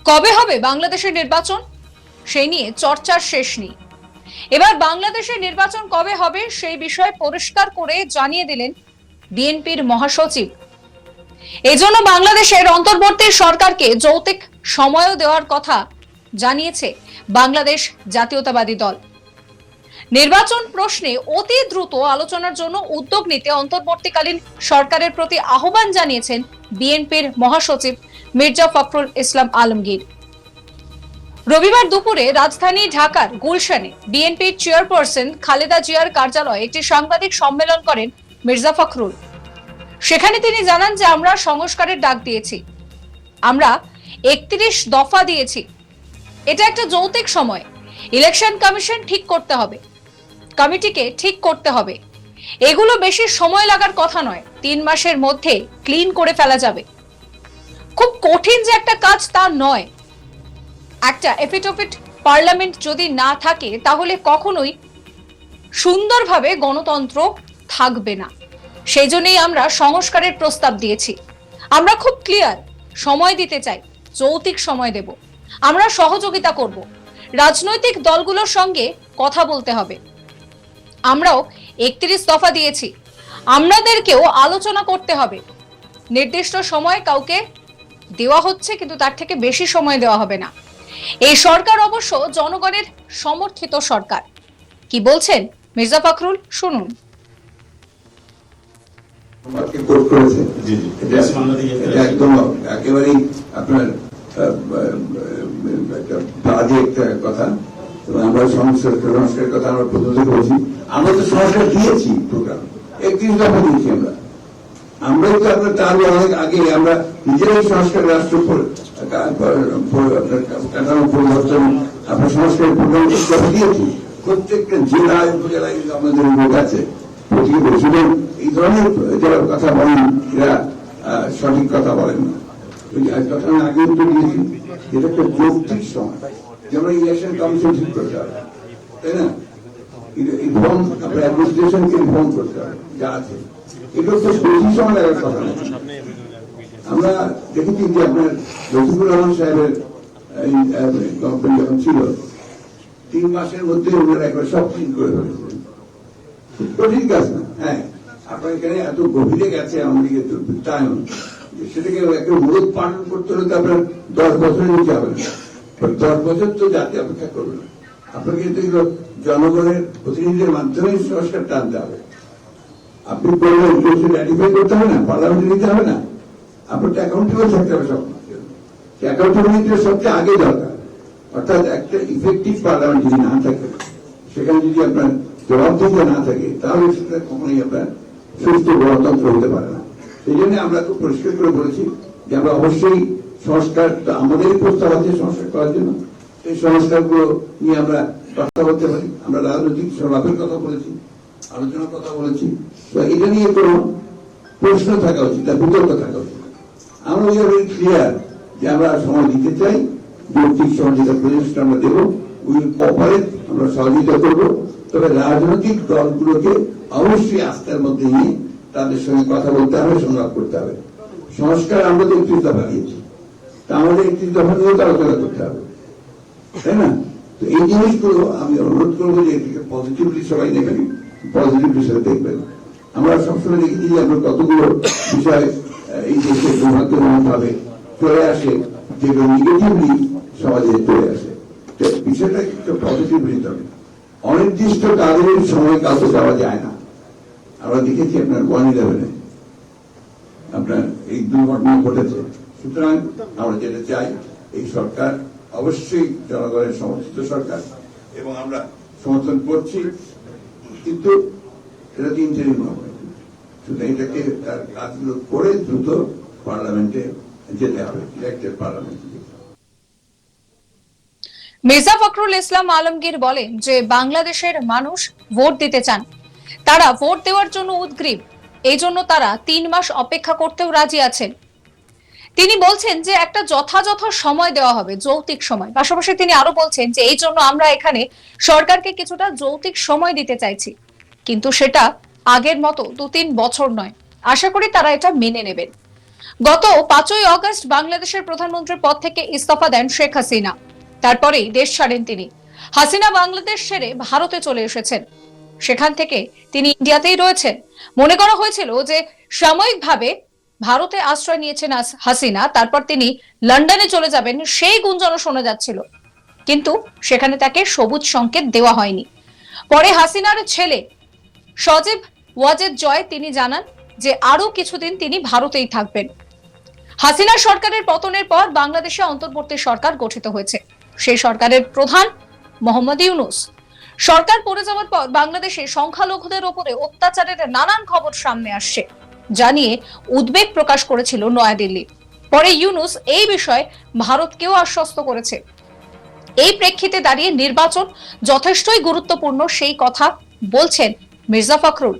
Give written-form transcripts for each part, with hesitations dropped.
কবে হবে বাংলাদেশের নির্বাচন সেই নিয়ে চর্চার শেষ নেই। এবার বাংলাদেশের নির্বাচন কবে হবে সেই বিষয়ে পরিষ্কার করে জানিয়ে দিলেন বিএনপির মহাসচিব। এজন্য বাংলাদেশের অন্তর্বর্তী সরকারকে যৌক্তিক সময়ও দেওয়ার কথা জানিয়েছে বাংলাদেশ জাতীয়তাবাদী দল। নির্বাচন প্রশ্নে অতি দ্রুত আলোচনার জন্য উদ্যোগ নিতে অন্তর্বর্তীকালীন সরকারের প্রতি আহ্বান জানিয়েছেন বিএনপির মহাসচিব মির্জা ফখরুল ইসলাম আলমগীর। রবিবার দুপুরে রাজধানী ঢাকার গুলশানে বিএনপির চেয়ারপারসন খালেদা জিয়ার কার্যালয়ে একটি সাংবাদিক সম্মেলন করেন মির্জা ফখরুল। সেখানে তিনি জানান যে আমরা সংস্কারের ডাক দিয়েছি, আমরা 31 দফা দিয়েছি। এটা একটা যৌক্তিক সময়, ইলেকশন কমিশন ঠিক করতে হবে, কমিটিকে ঠিক করতে হবে। এগুলো বেশি সময় লাগার কথা নয়, 3 মাসের মধ্যে ক্লিন করে ফেলা যাবে। খুব কঠিন যে একটা কাজ তা নয়। একটা এফিডেভিট পার্লামেন্ট যদি না থাকে তাহলে কখনোই সুন্দরভাবে গণতন্ত্র থাকবে না। সেই জন্যই আমরা সংস্কারের প্রস্তাব দিয়েছি। আমরা খুব ক্লিয়ার, সময় দিতে চাই, যৌক্তিক সময় দেব। আমরা সহযোগিতা করব, রাজনৈতিক দলগুলোর সঙ্গে কথা বলতে হবে। আমরাও 31 দফা দিয়েছি, আমাদেরকেও আলোচনা করতে হবে। নির্দিষ্ট সময় কাউকে দেওয়া হচ্ছে, কিন্তু তার থেকে বেশি সময় দেওয়া হবে না। এই সরকার অবশ্য জনগণের সমর্থিত সরকার। কি বলছেন মির্জা ফখরুল, শুনুন। একদম একেবারেই আপনার বাজে একটা কথা। আমরা সংস্কারের কথা আমরা প্রথম থেকে বলছি, আমরা তো সংস্কার দিয়েছি, প্রোগ্রাম 31 দফা দিয়েছি। আমরাই তো আপনার তার অনেক আগে আমরা নিজেরাই সংস্কার রাষ্ট্র কাঠামো পরিবর্তন আপনার সংস্কারের প্রোগ্রাম দিয়েছি। প্রত্যেকটা জেলায় উপজেলায় আমাদের লোক আছে। সুতরাং এই ধরনের যারা কথা বলেন এরা সঠিক কথা বলেন না। কথা আমি আগে উত্তর দিয়েছি, এটা একটা যৌক্তিক সময়, যেমন ইলেকশন কমিশন ঠিক করতে হবে, তাই না? রিফর্ম আপনার অ্যাডমিনিস্ট্রেশনকে রিফর্ম করতে হবে, যা আছে এগুলো তো বেশি সময় লাগার কথা না। আমরা দেখেছি যে আপনার রফিকুর রহমান সাহেবের গভর্নমেন্ট যখন ছিল, 3 মাসের মধ্যে ওনারা একবার সব ঠিক করে ফেলেছিলেন। কঠিন কাজ না। হ্যাঁ, আপনার এখানে এত গভীরে গেছে আমাদের তায়ন, সেটাকে একটা মূলত পালন করতে হলে তো আপনার 10 বছরের নিচে হবে না। 10 বছর তো জাতি অপেক্ষা করবে না। আপনাকে কিন্তু জনগণের প্রতিনিধিদের মাধ্যমে সংস্কার টানতে হবে। আপনি বললেন র্যাটিফাই করতে হবে না, পার্লামেন্টে নিতে হবে না, আপনার তো অ্যাকাউন্টেবল থাকতে হবে। সব অ্যাকাউন্টেবিলিটি সবচেয়ে আগে দরকার। অর্থাৎ একটা ইফেক্টিভ পার্লামেন্ট যদি না থাকে, সেখানে যদি আপনার জবাবদিহিতা না থাকে, তাহলে সেটা কখনোই আপনার সুস্থ গণতন্ত্র হতে পারে না। সেই জন্য আমরা খুব পরিষ্কার করে বলেছি যে আমরা অবশ্যই সংস্কার, আমাদেরই প্রস্তাব আছে সংস্কার করার জন্য। সেই সংস্কারগুলো নিয়ে আমরা কথা বলতে পারি। আমরা রাজনৈতিক স্বভাবের কথা বলেছি, আলোচনার কথা বলেছি। তো এটা নিয়ে কোনো প্রশ্ন থাকা উচিত না, বিতর্ক থাকা উচিত। আমরা ক্লিয়ার যে আমরা সময় দিতে চাই, যৌক্তিক সহযোগিতা প্রচেষ্টা আমরা দেবো, কপারেট আমরা সহযোগিতা করবো। তবে রাজনৈতিক দলগুলোকে অবশ্যই আস্থার মধ্যে নিয়ে তাদের সঙ্গে কথা বলতে হবে, সংলাপ করতে হবে। সংস্কার আমরা তো 31 দফা দিয়েছি, তা আমাদের 31 দফা নিয়েও তো আলোচনা করতে হবে, তাই না? তো এই জিনিসগুলো আমি অনুরোধ করবো যে এটিকে পজিটিভলি সবাই দেখেন, পজিটিভ হিসেবে দেখবেন। আমরা সবসময় দেখেছি যে আমরা কতগুলো বিষয় এই দেশে দুর্ভাগ্যজনকভাবে চলে আসে, যেগুলো নেগেটিভলি সমাজে চলে আসে। বিষয়টা একটু পজিটিভ নিতে হবে। অনির্দিষ্ট কালের সময় কাউকে যাওয়া যায় না। আমরা দেখেছি আপনার 1/11 আপনার এই দুর্ঘটনা ঘটেছে। সুতরাং আমরা যেটা চাই, এই সরকার অবশ্যই জনগণের সমর্থিত সরকার, এবং আমরা সমর্থন করছি, কিন্তু এটা 3 ইন্টারিম হবে। সুতরাং এটাকে তার কাজগুলো করে দ্রুত পার্লামেন্টে যেতে হবে, ইলেক্টেড পার্লামেন্টে। মির্জা ফখরুল ইসলাম আলমগীর বলেন যে বাংলাদেশের মানুষ ভোট দিতে চান, তারা ভোট দেওয়ার জন্য উদগ্রীব। এই জন্য তারা 3 মাস অপেক্ষা করতেও রাজি আছেন। তিনি বলছেন যে একটা যথাযথ সময় দেওয়া হবে, যৌক্তিক সময়। পাশাপাশি তিনি আরো বলছেন যে এই জন্য আমরা এখানে সরকারকে কিছুটা যৌক্তিক সময় দিতে চাইছি, কিন্তু সেটা আগের মতো 2-3 বছর নয়। আশা করি তারা এটা মেনে নেবেন। গত 5ই অগস্ট বাংলাদেশের প্রধানমন্ত্রীর পদ থেকে ইস্তফা দেন শেখ হাসিনা। তারপরেই দেশ ছাড়েন তিনি। হাসিনা বাংলাদেশ ছেড়ে ভারতে চলে এসেছেন। সেখান থেকে তিনি ইন্ডিয়াতেই রয়েছেন। মনে করা হয়েছিল যে সাময়িকভাবে ভারতে আশ্রয় নিয়েছেন হাসিনা, তারপর তিনি লন্ডনে চলে যাবেন, সেই গুঞ্জনও শোনা যাচ্ছিল। কিন্তু সেখানে তাকে সবুজ সংকেত দেওয়া হয়নি। পরে হাসিনার ছেলে সজীব ওয়াজেদ জয় তিনি জানান যে আরো কিছুদিন তিনি ভারতেই থাকবেন। হাসিনা সরকারের পতনের পর বাংলাদেশে অন্তর্বর্তী সরকার গঠিত হয়েছে। সেই সরকারের প্রধান মোহাম্মদ ইউনূস। সরকার পড়ে যাওয়ার পর বাংলাদেশে সংখ্যালঘুদের উপরে অত্যাচারের নানান খবর সামনে আসছে, জানিয়ে উদ্বেগ প্রকাশ করেছিল নয়াদিল্লি। পরে ইউনূস এই বিষয়ে ভারতকেও আশ্বস্ত করেছে। এই প্রেক্ষিতে দাঁড়িয়ে নির্বাচন যথেষ্টই গুরুত্বপূর্ণ, সেই কথা বলছেন মির্জা ফখরুল।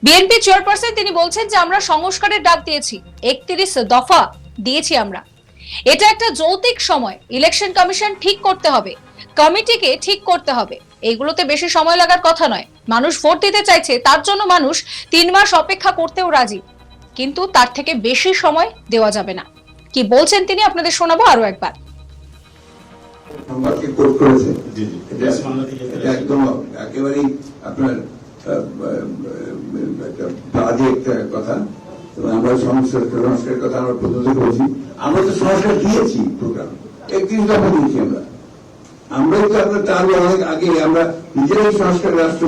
বিএনপি চেয়ারপারসন তিনি বলছেন যে আমরা সংস্কারের ডাক দিয়েছি, 31 দফা দিয়েছি আমরা। এটা একটা যৌক্তিক সময়, ইলেকশন কমিশন ঠিক করতে হবে, কমিটিকে ঠিক করতে হবে, এইগুলোতে বেশি সময় লাগার কথা নয়। মানুষ ভোট দিতে চাইছে, তার জন্য মানুষ 3 মাস অপেক্ষা করতেও রাজি, কিন্তু তার থেকে বেশি সময় দেওয়া যাবে না। কি বলছেন তিনি আপনাদের শোনাবো আরো একবার। সংবাদকে কোট করেছে, এটা একদম একেবারেই আপনার বাজে একটা কথা। আমরা সংস্কারের কথা আমরা প্রথম থেকে বলছি, আমরা তো সংস্কার দিয়েছি, প্রোগ্রাম 31 দফা দিয়েছি আমরাই তো আপনার তার অনেক আগে আমরা নিজেরাই সংস্কার রাষ্ট্র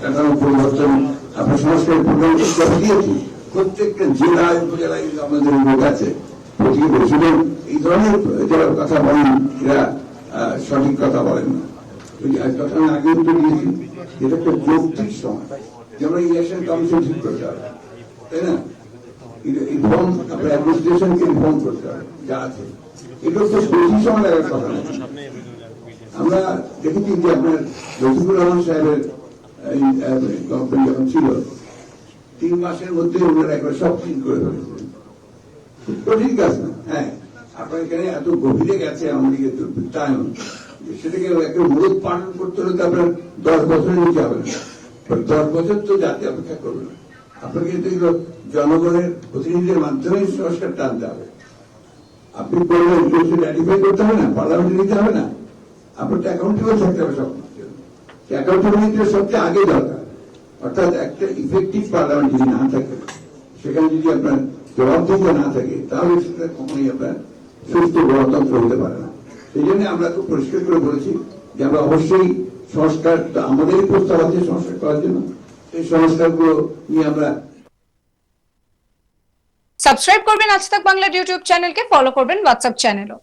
কাঠামো পরিবর্তন আপনার সংস্কারের প্রোগ্রাম দিয়েছি। প্রত্যেকটা জেলায় উপজেলায় আমাদের লোক আছে, প্রতিটি বছরের এই ধরনের যারা কথা বলেন এরা সঠিক কথা বলেন না। কথা আমি আগে উত্তর দিয়েছি, এটা একটা যৌক্তিক সময়, যেমন ইলেকশন কমিশন ঠিক করতে হবে, তাই না? রিফর্ম আপনার অ্যাডমিনিস্ট্রেশনকে রিফর্ম করতে হবে যা আছে, এগুলো তো বেশি সময় লাগার কথা না। আমরা দেখেছি যে আপনার রফিকুর রহমান সাহেবের কোম্পানি যখন ছিল, 3 মাসের মধ্যে ওনারা একবার সব ঠিক করে ফেলেছিলেন। খুব কঠিন কাজ না। হ্যাঁ, আপনার এখানে এত গভীরে গেছে আমাদের টাইম, সেটাকে একটা মূলত পালন করতে হলে তো আপনার 10 বছরের নিচে হবে না। 10 বছর তো জাতি অপেক্ষা করবে না। আপনাকে কিন্তু এগুলো জনগণের প্রতিনিধিদের মাধ্যমে সংস্কার টানতে হবে। আপনি বলবেন র্যাটিফাই করতে হবে না, পার্লামেন্টে নিতে হবে না, আপনার তো অ্যাকাউন্টেবল থাকতে হবে সব কিছু। অ্যাকাউন্টেবিলিটির সবচেয়ে আগে দরকার, অর্থাৎ একটা ইফেক্টিভ পার্লামেন্ট যদি না থাকে, সেখানে যদি আপনার জবাবদিহিতা না থাকে, তাহলে সেটা কখনোই আপনার সুস্থ গণতন্ত্র হতে পারে না। সেই জন্য আমরা খুব পরিষ্কার করে বলেছি যে আমরা অবশ্যই সংস্কার, আমাদেরই প্রস্তাব আছে সংস্কার করার জন্য, এই সংস্কারগুলো নিয়ে আমরা। সাবস্ক্রাইব করবেন আজ তাক বাংলার ইউটিউব চ্যানেলকে, ফলো করবেন হোয়াটসঅ্যাপ চ্যানেলও।